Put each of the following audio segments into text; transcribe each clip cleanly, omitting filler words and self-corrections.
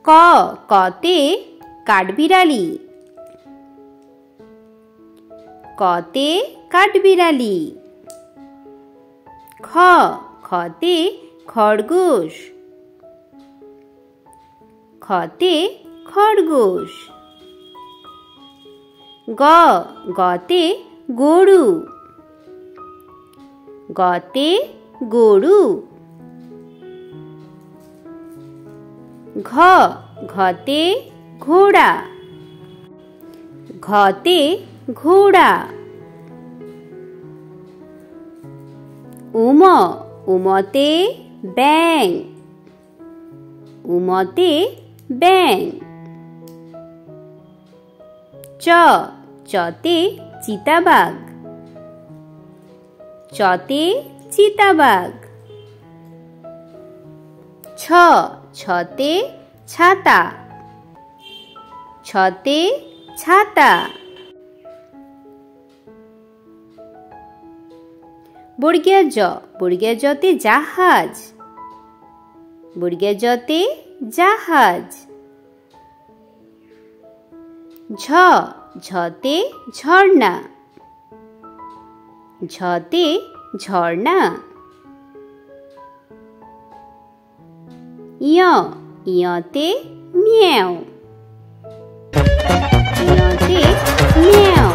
ক কতে কাঠবিড়ালি, কতে কাঠবিড়ালি। খ খতে খরগোশ, খতে খরগোশ। গ গতে গরু, গতে গরু। ঘ ঘতে ঘোড়া, ঘতে ঘোড়া। উম উমতে ব্যাঙ, উমতে ব্যাঙ। চ চতে চিতাবাঘ, চতে চিতাবাঘ। ছ ছতে ছাতা, ছতে ছাতা। বর্গীয় জ, বর্গীয় জতে জাহাজ, বর্গীয় জতে জাহাজ। ঝ ঝতে ঝর্ণা, ঝতে ঝর্ণা। ইয় ইয়তে মিয়াও, ইয়তে মিয়াও।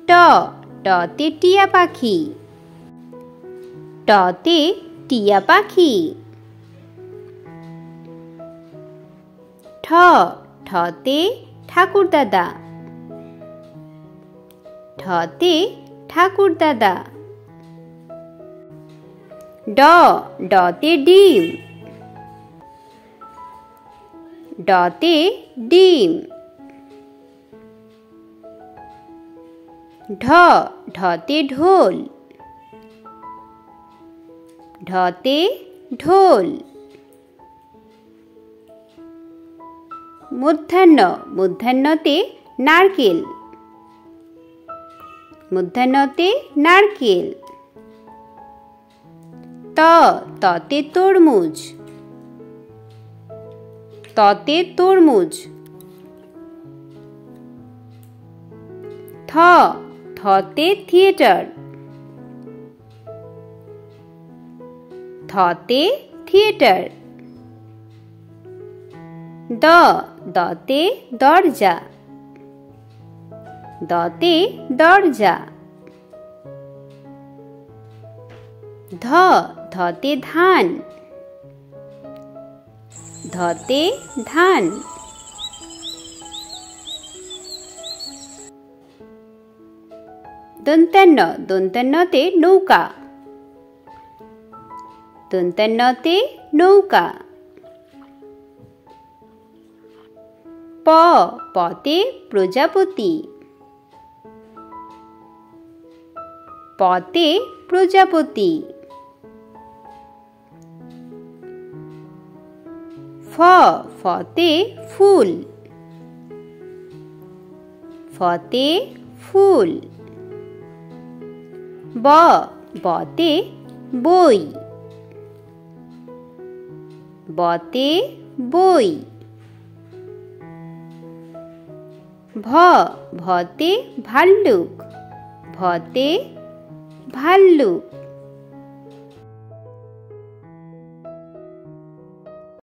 ট টতে টিয়া পাখি, টতে টিয়া পাখি। ঠ ঠতে ঠাকুরদাদা, ঠতে ঠাকুরদাদা। ড ডতে ডিম, ডতে ডিম। ঢ ঢতে ঢোল, ঢতে ঢোল। মূর্ধন্য, মূর্ধন্যতে নারকেল, মূর্ধন্যতে নারকেল। ত ততে তরমুজ, ততে তরমুজ। থ থতে থিয়েটার, থতে থিয়েটার। দ দতে দরজা, দতে দরজা। ধ ধতে ধান, ধতে ধান। দন্তান্ন, দন্তান্নতে নৌকা, দন্তান্নতে নৌকা। প পতে প্রজাপতি, পতে প্রজাপতি। ফ ফতে ফুল, ফতে ফুল। ব বতে বই, বতে বই। ভ ভতে ভাল্লুক, ভতে ভাল্লুক।